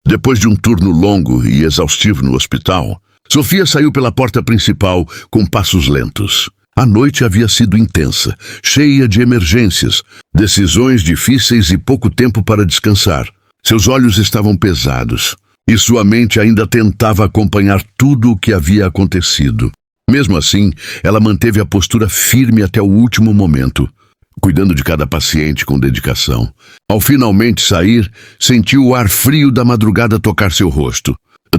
Depois de um turno longo e exaustivo no hospital, Sofia saiu pela porta principal com passos lentos. A noite havia sido intensa, cheia de emergências, decisões difíceis e pouco tempo para descansar. Seus olhos estavam pesados e sua mente ainda tentava acompanhar tudo o que havia acontecido. Mesmo assim, ela manteve a postura firme até o último momento, cuidando de cada paciente com dedicação. Ao finalmente sair, sentiu o ar frio da madrugada tocar seu rosto,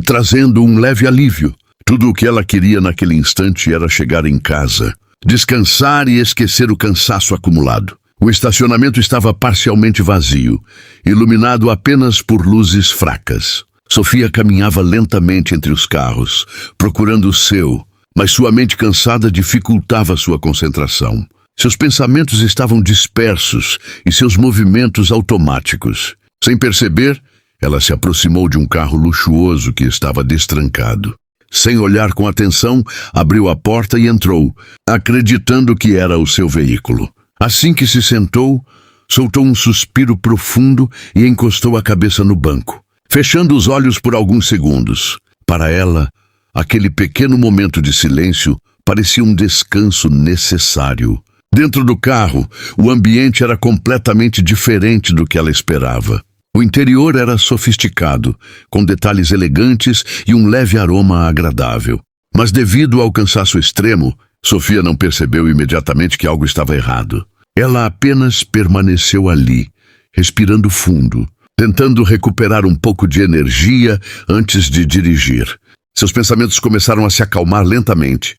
trazendo um leve alívio. Tudo o que ela queria naquele instante era chegar em casa, descansar e esquecer o cansaço acumulado. O estacionamento estava parcialmente vazio, iluminado apenas por luzes fracas. Sofia caminhava lentamente entre os carros, procurando o seu, mas sua mente cansada dificultava sua concentração. Seus pensamentos estavam dispersos e seus movimentos automáticos. Sem perceber, ela se aproximou de um carro luxuoso que estava destrancado. Sem olhar com atenção, abriu a porta e entrou, acreditando que era o seu veículo. Assim que se sentou, soltou um suspiro profundo e encostou a cabeça no banco, fechando os olhos por alguns segundos. Para ela, aquele pequeno momento de silêncio parecia um descanso necessário. Dentro do carro, o ambiente era completamente diferente do que ela esperava. O interior era sofisticado, com detalhes elegantes e um leve aroma agradável. Mas devido ao cansaço extremo, Sofia não percebeu imediatamente que algo estava errado. Ela apenas permaneceu ali, respirando fundo, tentando recuperar um pouco de energia antes de dirigir. Seus pensamentos começaram a se acalmar lentamente,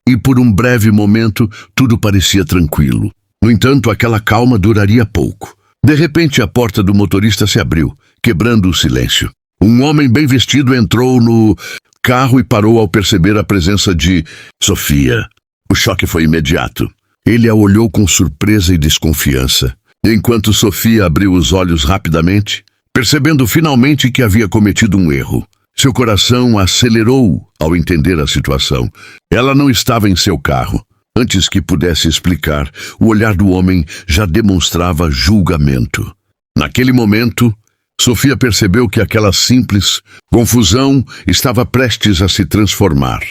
e por um breve momento tudo parecia tranquilo. No entanto, aquela calma duraria pouco. De repente, a porta do motorista se abriu, quebrando o silêncio. Um homem bem vestido entrou no carro e parou ao perceber a presença de Sofia. O choque foi imediato. Ele a olhou com surpresa e desconfiança, enquanto Sofia abriu os olhos rapidamente, percebendo finalmente que havia cometido um erro. Seu coração acelerou ao entender a situação. Ela não estava em seu carro. Antes que pudesse explicar, o olhar do homem já demonstrava julgamento. Naquele momento, Sofia percebeu que aquela simples confusão estava prestes a se transformar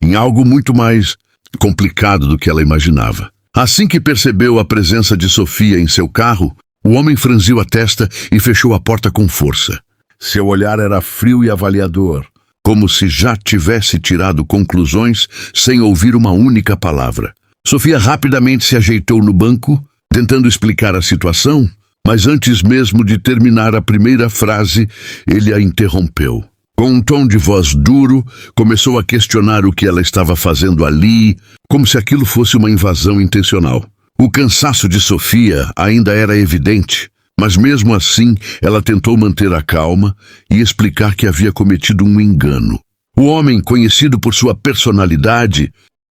em algo muito mais complicado do que ela imaginava. Assim que percebeu a presença de Sofia em seu carro, o homem franziu a testa e fechou a porta com força. Seu olhar era frio e avaliador, como se já tivesse tirado conclusões sem ouvir uma única palavra. Sofia rapidamente se ajeitou no banco, tentando explicar a situação, mas antes mesmo de terminar a primeira frase, ele a interrompeu. Com um tom de voz duro, começou a questionar o que ela estava fazendo ali, como se aquilo fosse uma invasão intencional. O cansaço de Sofia ainda era evidente, mas mesmo assim ela tentou manter a calma e explicar que havia cometido um engano. O homem, conhecido por sua personalidade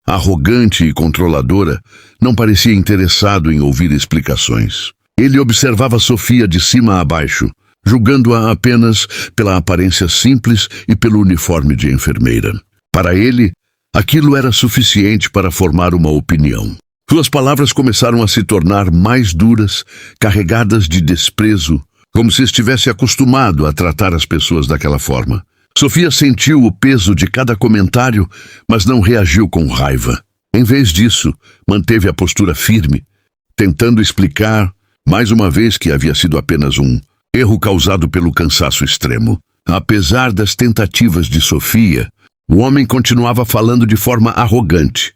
arrogante e controladora, não parecia interessado em ouvir explicações. Ele observava Sofia de cima a baixo, julgando-a apenas pela aparência simples e pelo uniforme de enfermeira. Para ele, aquilo era suficiente para formar uma opinião. Suas palavras começaram a se tornar mais duras, carregadas de desprezo, como se estivesse acostumado a tratar as pessoas daquela forma. Sofia sentiu o peso de cada comentário, mas não reagiu com raiva. Em vez disso, manteve a postura firme, tentando explicar, mais uma vez, que havia sido apenas um erro causado pelo cansaço extremo. Apesar das tentativas de Sofia, o homem continuava falando de forma arrogante,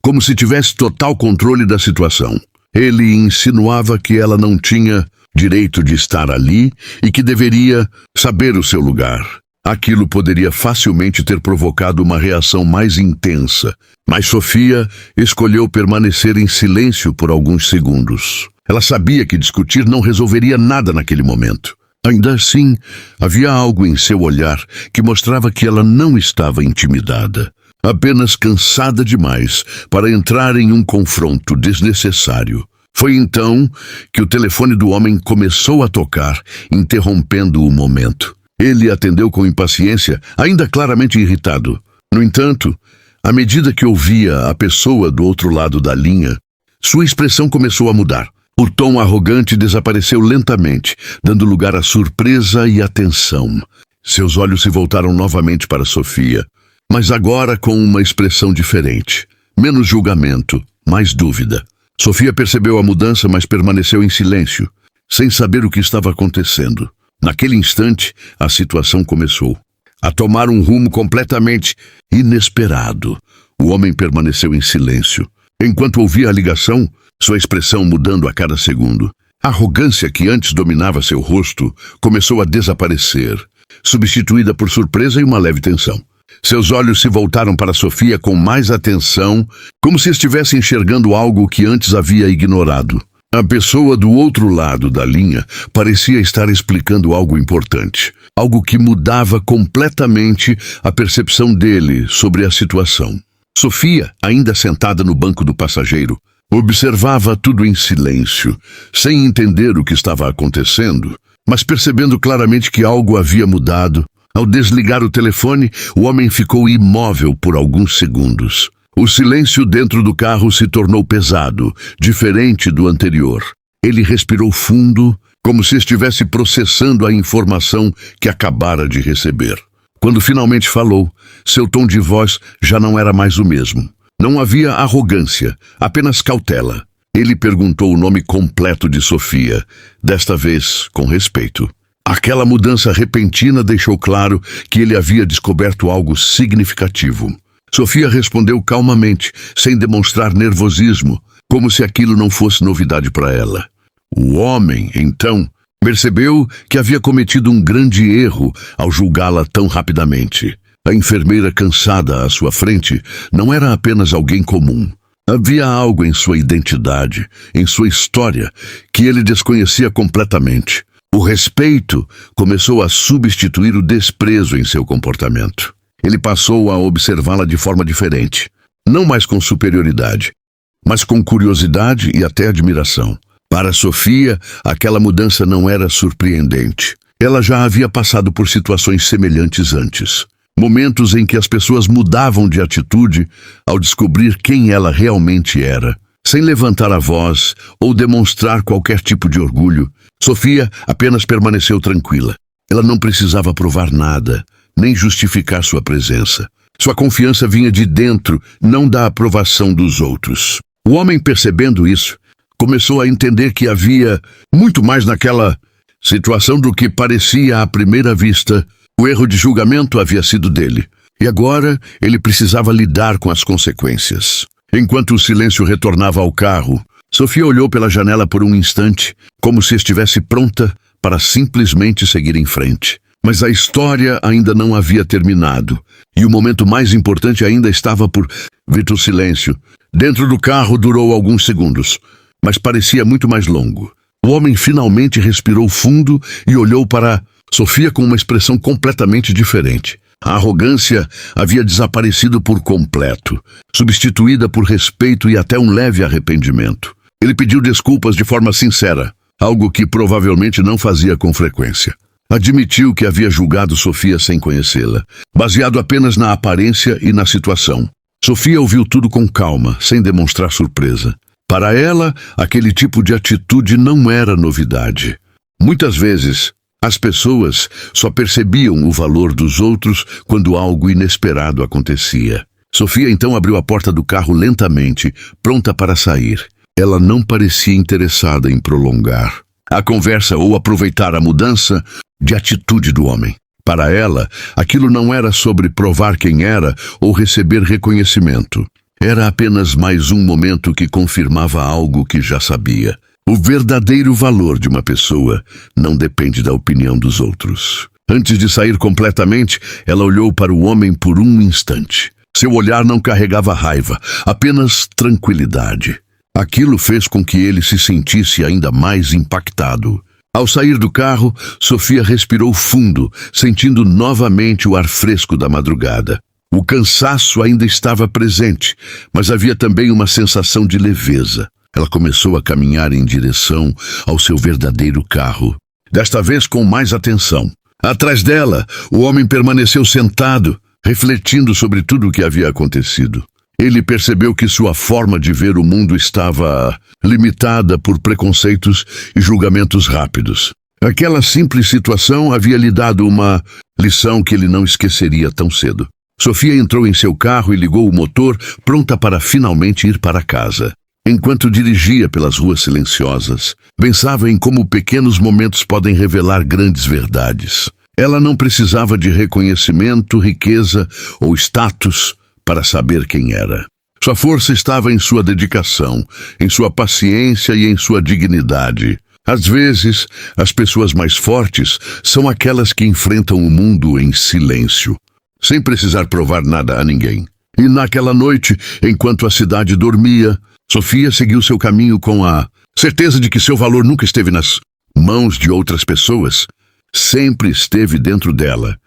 como se tivesse total controle da situação. Ele insinuava que ela não tinha direito de estar ali e que deveria saber o seu lugar. Aquilo poderia facilmente ter provocado uma reação mais intensa, mas Sofia escolheu permanecer em silêncio por alguns segundos. Ela sabia que discutir não resolveria nada naquele momento. Ainda assim, havia algo em seu olhar que mostrava que ela não estava intimidada, apenas cansada demais para entrar em um confronto desnecessário. Foi então que o telefone do homem começou a tocar, interrompendo o momento. Ele atendeu com impaciência, ainda claramente irritado. No entanto, à medida que ouvia a pessoa do outro lado da linha, sua expressão começou a mudar. O tom arrogante desapareceu lentamente, dando lugar à surpresa e atenção. Seus olhos se voltaram novamente para Sofia, mas agora com uma expressão diferente. Menos julgamento, mais dúvida. Sofia percebeu a mudança, mas permaneceu em silêncio, sem saber o que estava acontecendo. Naquele instante, a situação começou a tomar um rumo completamente inesperado. O homem permaneceu em silêncio, enquanto ouvia a ligação, sua expressão mudando a cada segundo. A arrogância que antes dominava seu rosto começou a desaparecer, substituída por surpresa e uma leve tensão. Seus olhos se voltaram para Sofia com mais atenção, como se estivesse enxergando algo que antes havia ignorado. A pessoa do outro lado da linha parecia estar explicando algo importante, algo que mudava completamente a percepção dele sobre a situação. Sofia, ainda sentada no banco do passageiro, observava tudo em silêncio, sem entender o que estava acontecendo, mas percebendo claramente que algo havia mudado. Ao desligar o telefone, o homem ficou imóvel por alguns segundos. O silêncio dentro do carro se tornou pesado, diferente do anterior. Ele respirou fundo, como se estivesse processando a informação que acabara de receber. Quando finalmente falou, seu tom de voz já não era mais o mesmo. Não havia arrogância, apenas cautela. Ele perguntou o nome completo de Sofia, desta vez com respeito. Aquela mudança repentina deixou claro que ele havia descoberto algo significativo. Sofia respondeu calmamente, sem demonstrar nervosismo, como se aquilo não fosse novidade para ela. O homem, então, percebeu que havia cometido um grande erro ao julgá-la tão rapidamente. A enfermeira cansada à sua frente não era apenas alguém comum. Havia algo em sua identidade, em sua história, que ele desconhecia completamente. O respeito começou a substituir o desprezo em seu comportamento. Ele passou a observá-la de forma diferente, não mais com superioridade, mas com curiosidade e até admiração. Para Sofia, aquela mudança não era surpreendente. Ela já havia passado por situações semelhantes antes. Momentos em que as pessoas mudavam de atitude ao descobrir quem ela realmente era. Sem levantar a voz ou demonstrar qualquer tipo de orgulho, Sofia apenas permaneceu tranquila. Ela não precisava provar nada, nem justificar sua presença. Sua confiança vinha de dentro, não da aprovação dos outros. O homem, percebendo isso, começou a entender que havia muito mais naquela situação do que parecia à primeira vista. O erro de julgamento havia sido dele, e agora ele precisava lidar com as consequências. Enquanto o silêncio retornava ao carro, Sofia olhou pela janela por um instante, como se estivesse pronta para simplesmente seguir em frente. Mas a história ainda não havia terminado, e o momento mais importante ainda estava por vir. O silêncio dentro do carro durou alguns segundos, mas parecia muito mais longo. O homem finalmente respirou fundo e olhou para Sofia com uma expressão completamente diferente. A arrogância havia desaparecido por completo, substituída por respeito e até um leve arrependimento. Ele pediu desculpas de forma sincera, algo que provavelmente não fazia com frequência. Admitiu que havia julgado Sofia sem conhecê-la, baseado apenas na aparência e na situação. Sofia ouviu tudo com calma, sem demonstrar surpresa. Para ela, aquele tipo de atitude não era novidade. Muitas vezes, as pessoas só percebiam o valor dos outros quando algo inesperado acontecia. Sofia então abriu a porta do carro lentamente, pronta para sair. Ela não parecia interessada em prolongar a conversa ou aproveitar a mudança de atitude do homem. Para ela, aquilo não era sobre provar quem era ou receber reconhecimento. Era apenas mais um momento que confirmava algo que já sabia. O verdadeiro valor de uma pessoa não depende da opinião dos outros. Antes de sair completamente, ela olhou para o homem por um instante. Seu olhar não carregava raiva, apenas tranquilidade. Aquilo fez com que ele se sentisse ainda mais impactado. Ao sair do carro, Sofia respirou fundo, sentindo novamente o ar fresco da madrugada. O cansaço ainda estava presente, mas havia também uma sensação de leveza. Ela começou a caminhar em direção ao seu verdadeiro carro, desta vez com mais atenção. Atrás dela, o homem permaneceu sentado, refletindo sobre tudo o que havia acontecido. Ele percebeu que sua forma de ver o mundo estava limitada por preconceitos e julgamentos rápidos. Aquela simples situação havia lhe dado uma lição que ele não esqueceria tão cedo. Sofia entrou em seu carro e ligou o motor, pronta para finalmente ir para casa. Enquanto dirigia pelas ruas silenciosas, pensava em como pequenos momentos podem revelar grandes verdades. Ela não precisava de reconhecimento, riqueza ou status para saber quem era. Sua força estava em sua dedicação, em sua paciência e em sua dignidade. Às vezes, as pessoas mais fortes são aquelas que enfrentam o mundo em silêncio, sem precisar provar nada a ninguém. E naquela noite, enquanto a cidade dormia, Sofia seguiu seu caminho com a certeza de que seu valor nunca esteve nas mãos de outras pessoas, sempre esteve dentro dela.